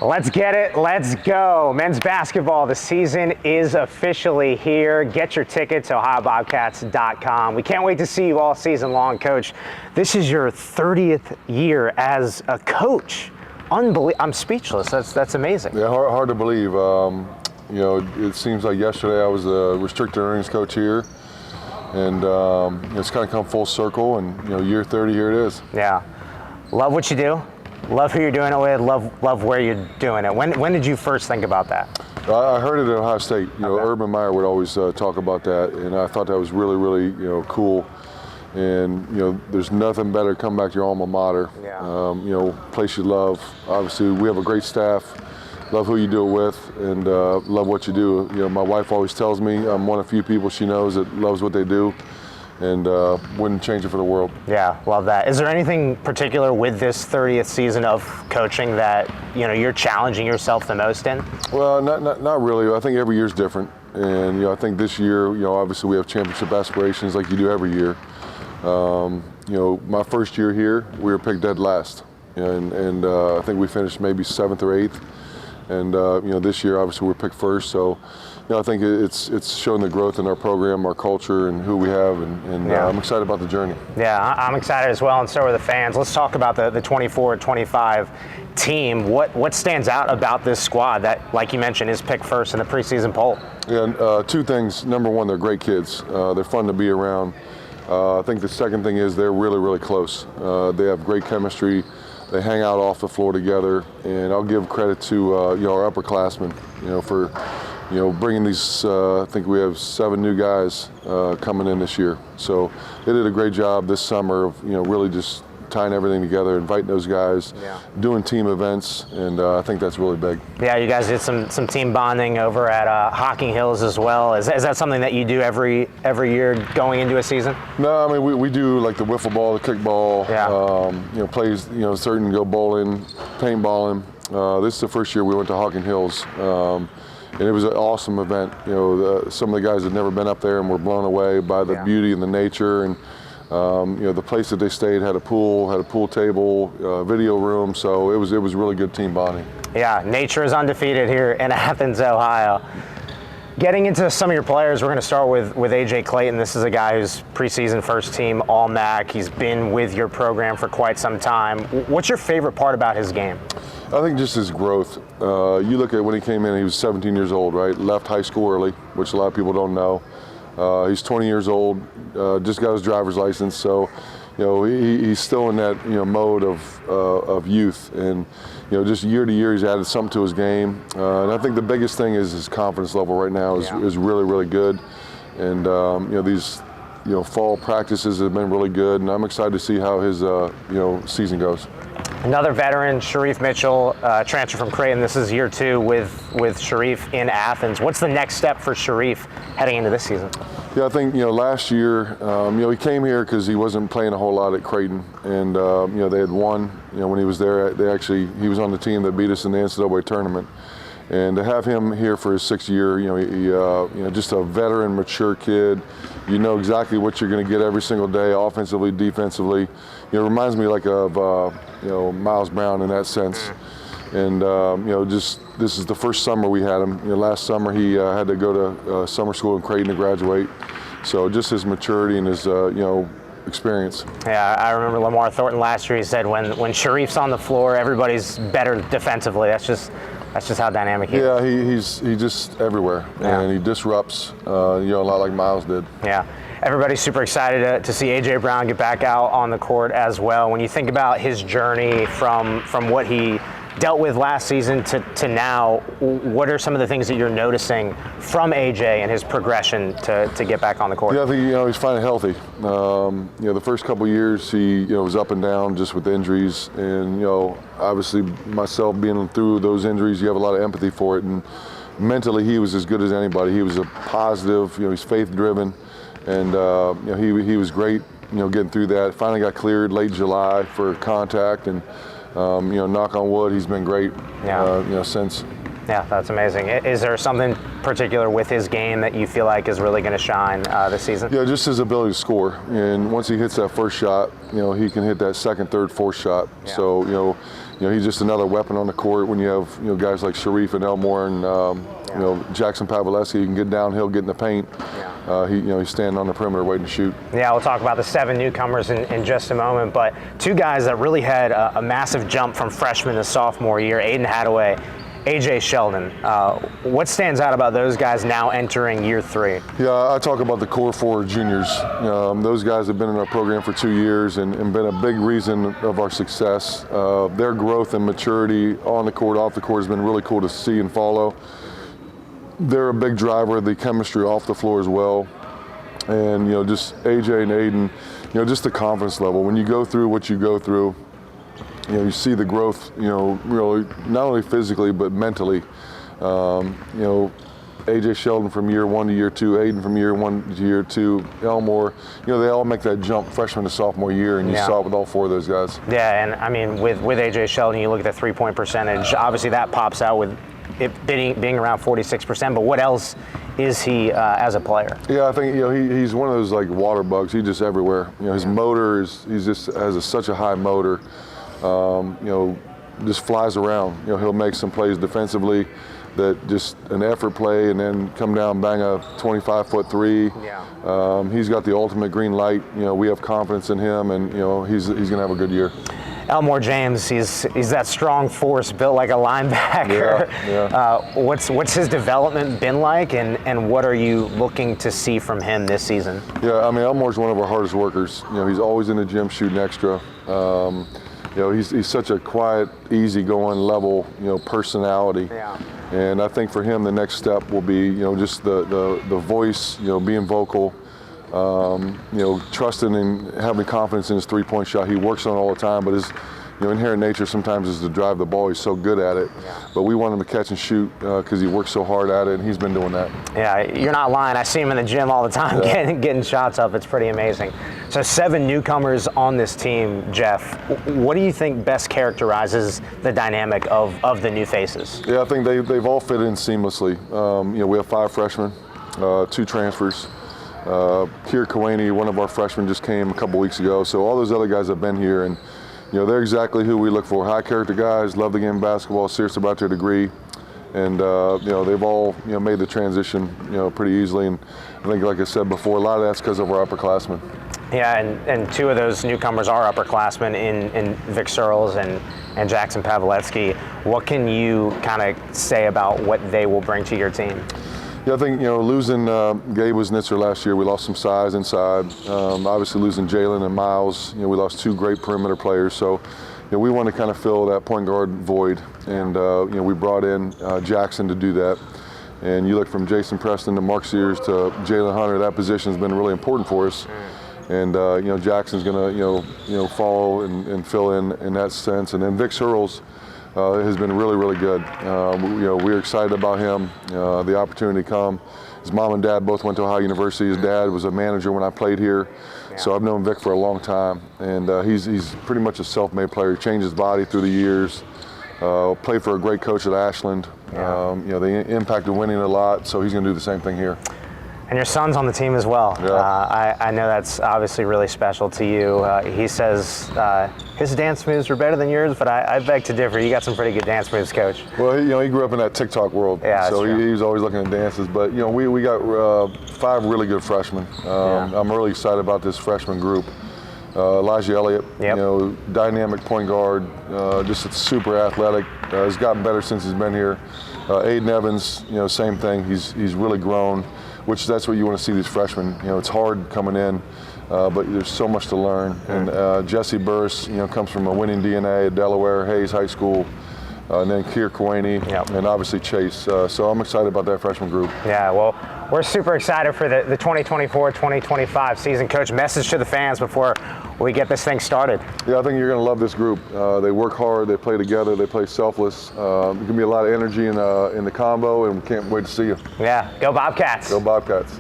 Let's get it. Let's go. Men's basketball, the season is officially here. Get your tickets, OhioBobcats.com. We can't wait to see you all season long, Coach. This is your 30th year as a coach. I'm speechless. That's amazing. Yeah, hard to believe. It seems like yesterday I was the restricted earnings coach here, and it's kind of come full circle, and year 30, here it is. Yeah. Love what you do. Love who you're doing it with. Love where you're doing it. When did you first think about that? I heard it at Ohio State. Okay. Urban Meyer would always talk about that, and I thought that was really, really, cool. And there's nothing better to come back to your alma mater. Yeah. Place you love. Obviously, we have a great staff. Love who you do it with, and love what you do. My wife always tells me I'm one of the few people she knows that loves what they do, and wouldn't change it for the world. Yeah, love that. Is there anything particular with this 30th season of coaching that you're challenging yourself the most in? Well, not really. I think every year's different, and I think this year, obviously we have championship aspirations like you do every year. My first year here, we were picked dead last, and I think we finished maybe 7th or 8th. And this year, obviously, we're picked first. So, I think it's showing the growth in our program, our culture, and who we have. And Yeah. I'm excited about the journey. Yeah, I'm excited as well, and so are the fans. Let's talk about the 24-25 team. What stands out about this squad that, like you mentioned, is picked first in the preseason poll? Yeah, two things. Number one, they're great kids. They're fun to be around. I think the second thing is they're really, really close. They have great chemistry. They hang out off the floor together, and I'll give credit to our upperclassmen, for bringing these. I think we have 7 new guys coming in this year, so they did a great job this summer of really just tying everything together, inviting those guys, doing team events, and I think that's really big. Yeah, you guys did some team bonding over at Hocking Hills as well. Is that something that you do every year going into a season? No, I mean we do like the wiffle ball, the kickball, plays, certain go bowling, paintballing. This is the first year we went to Hocking Hills, and it was an awesome event. Some of the guys had never been up there and were blown away by the beauty and the nature, and the place that they stayed had a pool table, video room, so it was really good team bonding. Yeah, nature is undefeated here in Athens, Ohio. Getting into some of your players, we're going to start with AJ Clayton. This is a guy who's preseason first team All-MAC. He's been with your program for quite some time. What's your favorite part about his game? I think just his growth. You look at when he came in, he was 17 years old, right? Left high school early, which a lot of people don't know. He's 20 years old, just got his driver's license, so he's still in that mode of youth, and just year to year he's added something to his game, and I think the biggest thing is his confidence level right now is really, really good, and these fall practices have been really good, and I'm excited to see how his season goes. Another veteran, Sharif Mitchell, transfer from Creighton. This is year 2 with Sharif in Athens. What's the next step for Sharif heading into this season? Yeah, I think last year, he came here because he wasn't playing a whole lot at Creighton, and they had won. When he was there, he was on the team that beat us in the NCAA tournament, and to have him here for his 6th year, just a veteran, mature kid. You know exactly what you're going to get every single day, offensively, defensively. It reminds me like of Miles Brown in that sense. And this is the first summer we had him. Last summer he had to go to summer school in Creighton to graduate. So just his maturity and his experience. Yeah, I remember Lamar Thornton last year. He said when Sharif's on the floor, everybody's better defensively. That's just how dynamic he is. Yeah, he's just everywhere, and he disrupts, a lot like Miles did. Yeah, everybody's super excited to see AJ Brown get back out on the court as well. When you think about his journey from what he dealt with last season to now, what are some of the things that you're noticing from AJ and his progression to get back on the court? Yeah, I think he's finally healthy. The first couple of years he was up and down just with injuries, and obviously myself being through those injuries, you have a lot of empathy for it, and mentally he was as good as anybody. He was a positive, he's faith driven, and he was great, getting through that. Finally got cleared late July for contact, and knock on wood, he's been great since. Yeah, that's amazing. Is there something particular with his game that you feel like is really going to shine this season? Yeah, just his ability to score. And once he hits that first shot, he can hit that second, third, fourth shot. Yeah. So, he's just another weapon on the court when you have guys like Sharif and Elmore and Jackson Paveleski. He can get downhill, get in the paint. He's standing on the perimeter waiting to shoot. Yeah, we'll talk about the 7 newcomers in just a moment, but 2 guys that really had a massive jump from freshman to sophomore year, Aiden Hadaway, AJ Sheldon. What stands out about those guys now entering year 3? Yeah, I talk about the core 4 juniors. Those guys have been in our program for 2 years and been a big reason of our success. Their growth and maturity on the court, off the court has been really cool to see and follow. They're a big driver of the chemistry off the floor as well. And, just AJ and Aiden, just the confidence level. When you go through what you go through, you see the growth, really not only physically but mentally. AJ Sheldon from year 1 to year 2, Aiden from year 1 to year 2, Elmore, they all make that jump freshman to sophomore year, and you saw it with all 4 of those guys. Yeah, and I mean, with AJ Sheldon, you look at the 3-point percentage, obviously that pops out with it being around 46%, but what else is he as a player? Yeah, I think he's one of those like water bugs. He's just everywhere. His motor he's just has such a high motor. Just flies around. He'll make some plays defensively that just an effort play and then come down, bang a 25-foot 3. Yeah. He's got the ultimate green light. We have confidence in him, and he's going to have a good year. Elmore James, he's that strong force, built like a linebacker. Yeah. What's his development been like, and what are you looking to see from him this season? Yeah, I mean, Elmore's one of our hardest workers. He's always in the gym shooting extra. He's such a quiet, easygoing, level, personality. Yeah. And I think for him, the next step will be, just the voice, being vocal, trusting and having confidence in his 3-point shot. He works on it all the time, but his inherent nature sometimes is to drive the ball. He's so good at it. Yeah. But we want him to catch and shoot because he works so hard at it, and he's been doing that. Yeah, you're not lying. I see him in the gym all the time getting shots up. It's pretty amazing. So 7 newcomers on this team, Jeff. What do you think best characterizes the dynamic of the new faces? Yeah, I think they've all fit in seamlessly. We have 5 freshmen, 2 transfers. Kier Kawani, one of our freshmen, just came a couple weeks ago. So all those other guys have been here, and they're exactly who we look for. High character guys, love the game of basketball, serious about their degree, and they've all made the transition pretty easily. And I think, like I said before, a lot of that's because of our upperclassmen. Yeah, and 2 of those newcomers are upperclassmen in Vic Searles and Jackson Paveleski. What can you kind of say about what they will bring to your team? Yeah, I think losing Gabe Wisnitzer last year, we lost some size inside. Obviously losing Jalen and Miles, we lost 2 great perimeter players. So we want to kind of fill that point guard void, and we brought in Jackson to do that. And you look from Jason Preston to Mark Sears to Jalen Hunter, that position has been really important for us. And Jackson's going to follow and fill in that sense. And then Vic Searles has been really, really good. We're excited about him, the opportunity to come. His mom and dad both went to Ohio University. His dad was a manager when I played here. Yeah. So I've known Vic for a long time. And he's pretty much a self-made player. He changed his body through the years. Played for a great coach at Ashland. Yeah. They impacted winning a lot, so he's going to do the same thing here. And your son's on the team as well. Yeah. I know that's obviously really special to you. He says his dance moves were better than yours, but I beg to differ. You got some pretty good dance moves, Coach. Well, he grew up in that TikTok world, so he was always looking at dances. But we got 5 really good freshmen. I'm really excited about this freshman group. Elijah Elliott, dynamic point guard, just super athletic. Has gotten better since he's been here. Aiden Evans, same thing. He's really grown. Which that's what you want to see these freshmen. It's hard coming in, but there's so much to learn. And Jesse Burris, comes from a winning DNA at Delaware, Hayes High School, and then Kier Kawani, and obviously Chase. So I'm excited about that freshman group. Yeah, well, we're super excited for the 2024-2025 season. Coach, message to the fans before we get this thing started. Yeah, I think you're going to love this group. They work hard, they play together, they play selfless. There's going to be a lot of energy in the combo, and we can't wait to see you. Yeah, go Bobcats. Go Bobcats.